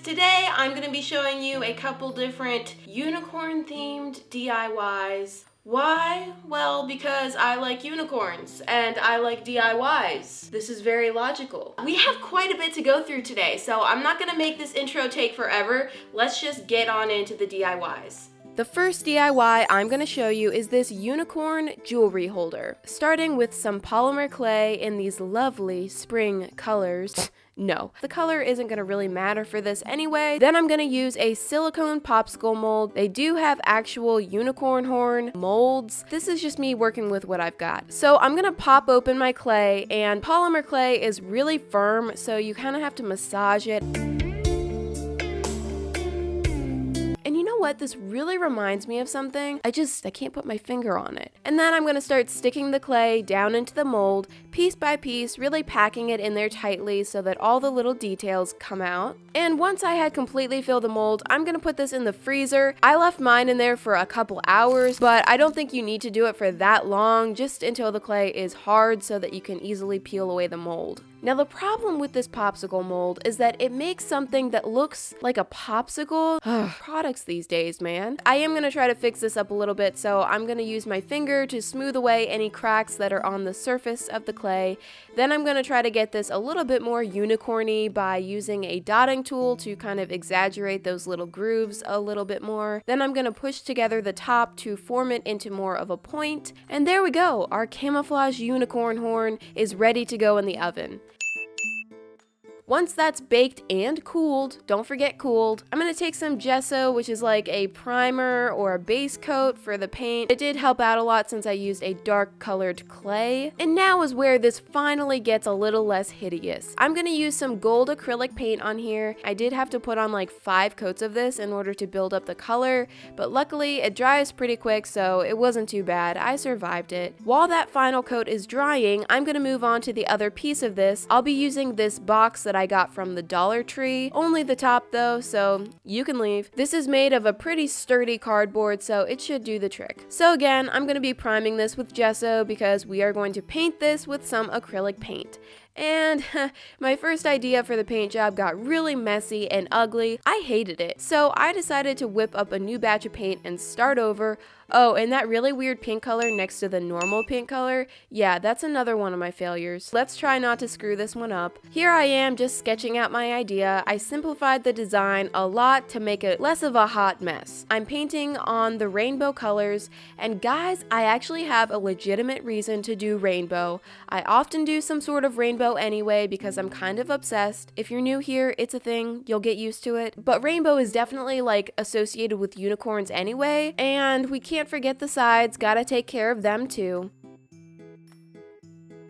Today I'm going to be showing you a couple different unicorn themed DIYs. Why? Well, because I like unicorns and I like DIYs. This is very logical. We have quite a bit to go through today, so I'm not going to make this intro take forever. Let's just get on into the DIYs. The first DIY I'm going to show you is this unicorn jewelry holder. Starting with some polymer clay in these lovely spring colors. No, the color isn't going to really matter for this anyway. Then I'm going to use a silicone popsicle mold. They do have actual unicorn horn molds. This is just me working with what I've got. So I'm going to pop open my clay, and polymer clay is really firm, so you kind of have to massage it. And you know what? This really reminds me of something. I can't put my finger on it. And then I'm going to start sticking the clay down into the mold, piece by piece, really packing it in there tightly so that all the little details come out. And once I had completely filled the mold, I'm going to put this in the freezer. I left mine in there for a couple hours, but I don't think you need to do it for that long, just until the clay is hard so that you can easily peel away the mold. Now the problem with this popsicle mold is that it makes something that looks like a popsicle. Products these days, man. I am going to try to fix this up a little bit, so I'm going to use my finger to smooth away any cracks that are on the surface of the clay. Then I'm going to try to get this a little bit more unicorny by using a dotting tool to kind of exaggerate those little grooves a little bit more. Then I'm going to push together the top to form it into more of a point. And there we go. Our camouflage unicorn horn is ready to go in the oven. Once that's baked and cooled, don't forget cooled, I'm going to take some gesso, which is like a primer or a base coat for the paint. It did help out a lot since I used a dark colored clay. And now is where this finally gets a little less hideous. I'm going to use some gold acrylic paint on here. I did have to put on like 5 coats of this in order to build up the color, but luckily it dries pretty quick, so it wasn't too bad. I survived it. While that final coat is drying, I'm going to move on to the other piece of this. I'll be using this box that I got from the Dollar Tree. Only the top though, so you can leave. This is made of a pretty sturdy cardboard, so it should do the trick. So again, I'm going to be priming this with gesso because we are going to paint this with some acrylic paint. And my first idea for the paint job got really messy and ugly. I hated it. So I decided to whip up a new batch of paint and start over. Oh, and that really weird pink color next to the normal pink color, yeah, that's another one of my failures. Let's try not to screw this one up. Here I am just sketching out my idea. I simplified the design a lot to make it less of a hot mess. I'm painting on the rainbow colors, and guys, I actually have a legitimate reason to do rainbow. I often do some sort of rainbow anyway because I'm kind of obsessed. If you're new here, it's a thing, you'll get used to it. But rainbow is definitely like associated with unicorns anyway, and we can't forget the sides, gotta take care of them too.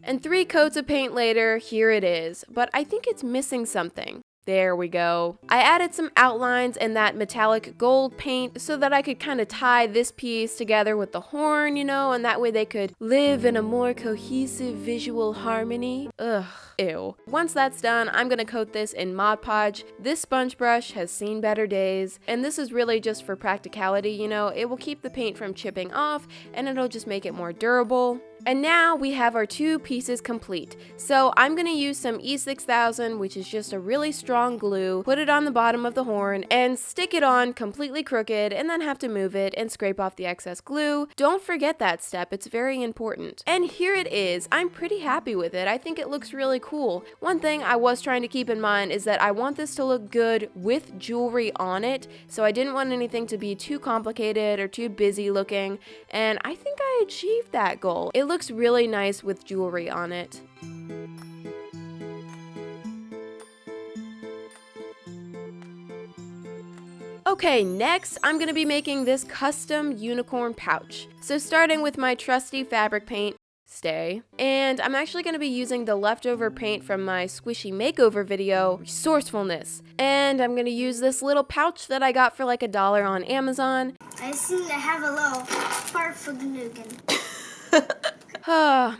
And 3 coats of paint later, here it is, but I think it's missing something. There we go. I added some outlines and that metallic gold paint so that I could kind of tie this piece together with the horn, you know, and that way they could live in a more cohesive visual harmony. Ugh, ew. Once that's done, I'm gonna coat this in Mod Podge. This sponge brush has seen better days, and this is really just for practicality, you know. It will keep the paint from chipping off, and it'll just make it more durable. And now we have our 2 pieces complete. So I'm going to use some E6000, which is just a really strong glue, put it on the bottom of the horn, and stick it on completely crooked, and then have to move it and scrape off the excess glue. Don't forget that step, it's very important. And here it is. I'm pretty happy with it. I think it looks really cool. One thing I was trying to keep in mind is that I want this to look good with jewelry on it, so I didn't want anything to be too complicated or too busy looking, and I think I achieved that goal. It looks really nice with jewelry on it. Okay, next I'm going to be making this custom unicorn pouch. So starting with my trusty fabric paint, and I'm actually going to be using the leftover paint from my Squishy Makeover video, Resourcefulness. And I'm going to use this little pouch that I got for like $1 on Amazon. I seem to have a little fart for the noggin.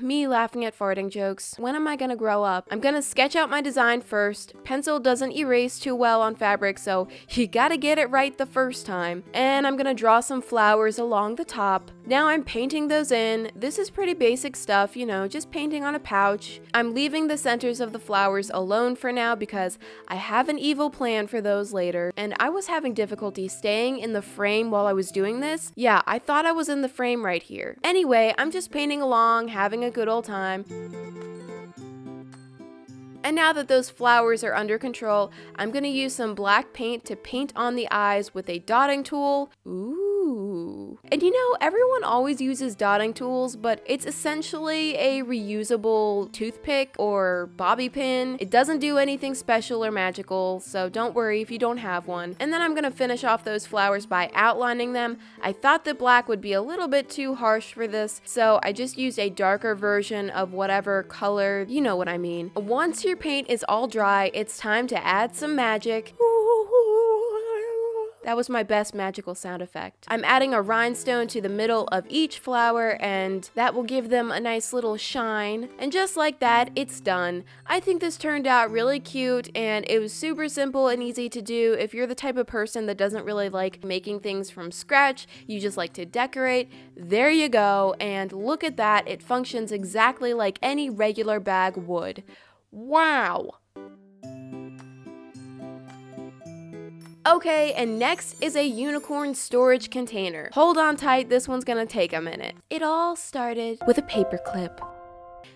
Me laughing at farting jokes. When am I gonna grow up? I'm gonna sketch out my design first. Pencil doesn't erase too well on fabric, so you gotta get it right the first time. And I'm gonna draw some flowers along the top. Now I'm painting those in. This is pretty basic stuff, you know, just painting on a pouch. I'm leaving the centers of the flowers alone for now because I have an evil plan for those later. And I was having difficulty staying in the frame while I was doing this. Yeah, I thought I was in the frame right here. Anyway, I'm just painting along, having a good old time. And now that those flowers are under control, I'm going to use some black paint to paint on the eyes with a dotting tool. Ooh. And you know, everyone always uses dotting tools, but it's essentially a reusable toothpick or bobby pin. It doesn't do anything special or magical, so don't worry if you don't have one. And then I'm going to finish off those flowers by outlining them. I thought that black would be a little bit too harsh for this, so I just used a darker version of whatever color, you know what I mean. Once your paint is all dry, it's time to add some magic. That was my best magical sound effect. I'm adding a rhinestone to the middle of each flower, and that will give them a nice little shine. And just like that, it's done. I think this turned out really cute, and it was super simple and easy to do. If you're the type of person that doesn't really like making things from scratch, you just like to decorate, there you go. And look at that, it functions exactly like any regular bag would. Wow! Okay, and next is a unicorn storage container. Hold on tight, this one's gonna take a minute. It all started with a paper clip.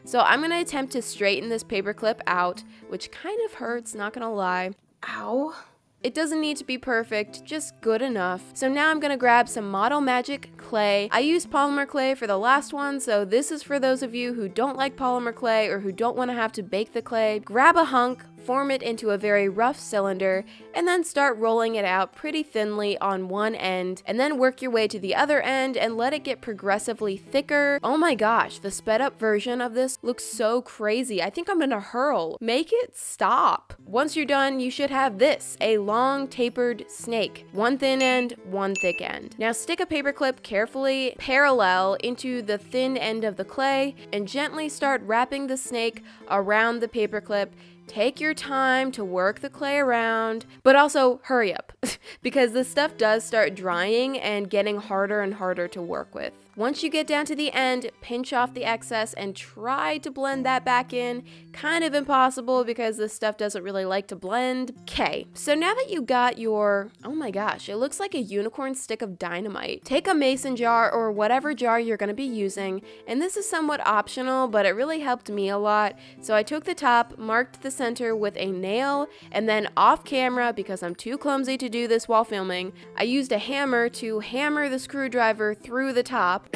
So I'm gonna attempt to straighten this paper clip out, which kind of hurts, not gonna lie. Ow. It doesn't need to be perfect, just good enough. So now I'm gonna grab some Model Magic clay. I used polymer clay for the last one, so this is for those of you who don't like polymer clay or who don't wanna have to bake the clay. Grab a hunk, form it into a very rough cylinder, and then start rolling it out pretty thinly on one end, and then work your way to the other end and let it get progressively thicker. Oh my gosh, the sped up version of this looks so crazy. I think I'm gonna hurl. Make it stop. Once you're done, you should have this, a long tapered snake. One thin end, one thick end. Now stick a paper clip carefully parallel into the thin end of the clay and gently start wrapping the snake around the paper clip. Take your time to work the clay around, but also hurry up because this stuff does start drying and getting harder and harder to work with. Once you get down to the end, pinch off the excess and try to blend that back in. Kind of impossible because this stuff doesn't really like to blend. Okay, so now that you got your, oh my gosh, it looks like a unicorn stick of dynamite. Take a mason jar or whatever jar you're gonna be using, and this is somewhat optional, but it really helped me a lot. So I took the top, marked the center with a nail, and then off camera, because I'm too clumsy to do this while filming, I used a hammer to hammer the screwdriver through the top.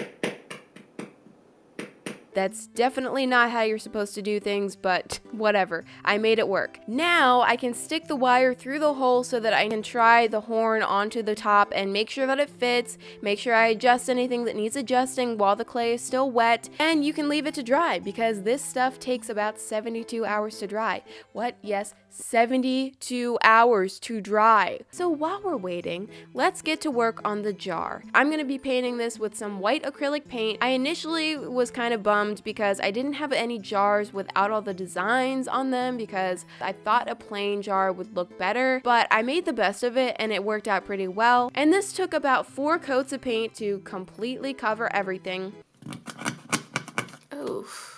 That's definitely not how you're supposed to do things, but whatever. I made it work. Now I can stick the wire through the hole so that I can try the horn onto the top and make sure that it fits, make sure I adjust anything that needs adjusting while the clay is still wet, and you can leave it to dry because this stuff takes about 72 hours to dry. What? Yes, 72 hours to dry. So while we're waiting, let's get to work on the jar. I'm going to be painting this with some white acrylic paint. I initially was kind of bummed because I didn't have any jars without all the designs on them because I thought a plain jar would look better, but I made the best of it and it worked out pretty well. And this took about 4 coats of paint to completely cover everything. Oof.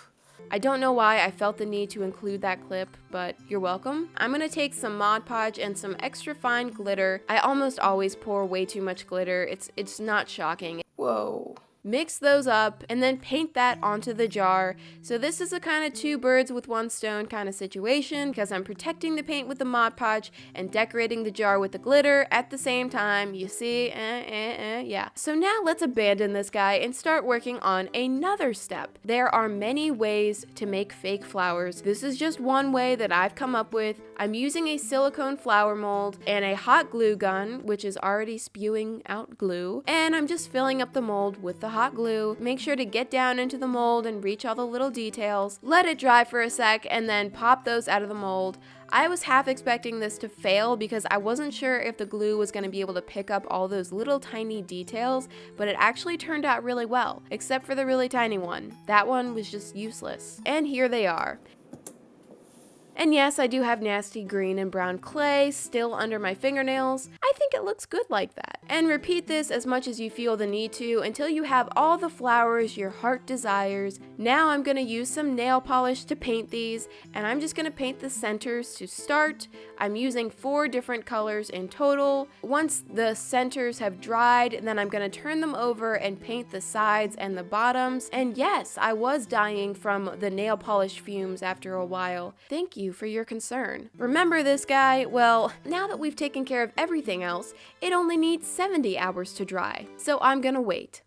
I don't know why I felt the need to include that clip, but you're welcome. I'm gonna take some Mod Podge and some extra fine glitter. I almost always pour way too much glitter. It's not shocking. Whoa. Mix those up and then paint that onto the jar. So this is a kind of 2 birds with 1 stone kind of situation because I'm protecting the paint with the Mod Podge and decorating the jar with the glitter at the same time. You see? Yeah. So now let's abandon this guy and start working on another step. There are many ways to make fake flowers. This is just one way that I've come up with. I'm using a silicone flower mold and a hot glue gun, which is already spewing out glue, and I'm just filling up the mold with the hot glue. Make sure to get down into the mold and reach all the little details. Let it dry for a sec and then pop those out of the mold. I was half expecting this to fail because I wasn't sure if the glue was going to be able to pick up all those little tiny details, but it actually turned out really well, except for the really tiny one. That one was just useless. And here they are. And yes, I do have nasty green and brown clay still under my fingernails. I think it looks good like that. And repeat this as much as you feel the need to until you have all the flowers your heart desires. Now I'm going to use some nail polish to paint these, and I'm just going to paint the centers to start. I'm using 4 different colors in total. Once the centers have dried, then I'm going to turn them over and paint the sides and the bottoms. And yes, I was dying from the nail polish fumes after a while. Thank you for your concern. Remember this guy? Well, now that we've taken care of everything else, it only needs 70 hours to dry. So I'm gonna wait.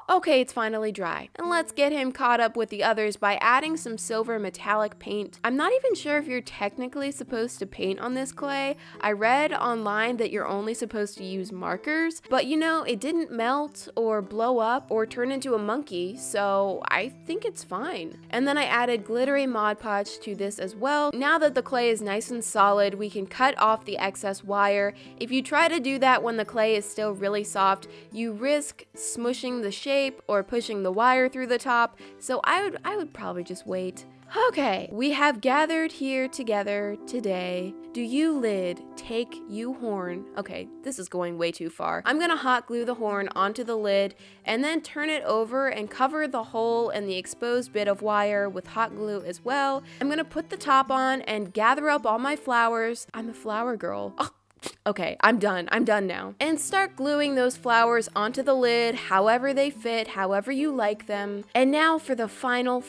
Okay, it's finally dry. And let's get him caught up with the others by adding some silver metallic paint. I'm not even sure if you're technically supposed to paint on this clay. I read online that you're only supposed to use markers, but you know, it didn't melt or blow up or turn into a monkey, so I think it's fine. And then I added glittery Mod Podge to this as well. Now that the clay is nice and solid, we can cut off the excess wire. If you try to do that when the clay is still really soft, you risk smushing the shape or pushing the wire through the top, so I would probably just wait. Okay, we have gathered here together today. Do you lid, take you horn. Okay, this is going way too far. I'm gonna hot glue the horn onto the lid and then turn it over and cover the hole and the exposed bit of wire with hot glue as well. I'm gonna put the top on and gather up all my flowers. I'm a flower girl. Oh. Okay, I'm done now. And start gluing those flowers onto the lid, however they fit, however you like them. And now for the final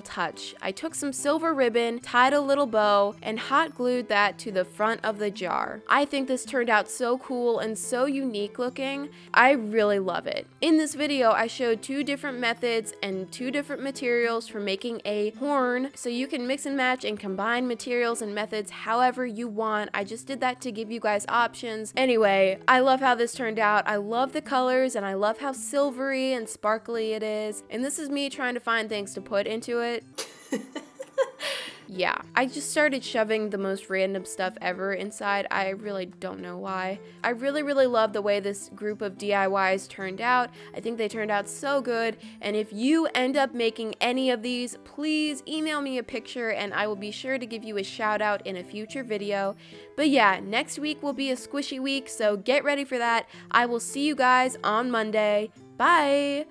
touch. I took some silver ribbon, tied a little bow, and hot glued that to the front of the jar. I think this turned out so cool and so unique looking. I really love it. In this video, I showed 2 different methods and 2 different materials for making a horn, so you can mix and match and combine materials and methods however you want. I just did that to give you guys options. Anyway, I love how this turned out. I love the colors and I love how silvery and sparkly it is. And this is me trying to find things to put into it. Yeah, I just started shoving the most random stuff ever inside. I really don't know why. I really love the way this group of DIYs turned out. I think they turned out so good. And if you end up making any of these, please email me a picture and I will be sure to give you a shout out in a future video. But yeah, next week will be a squishy week, so get ready for that. I will see you guys on Monday. Bye!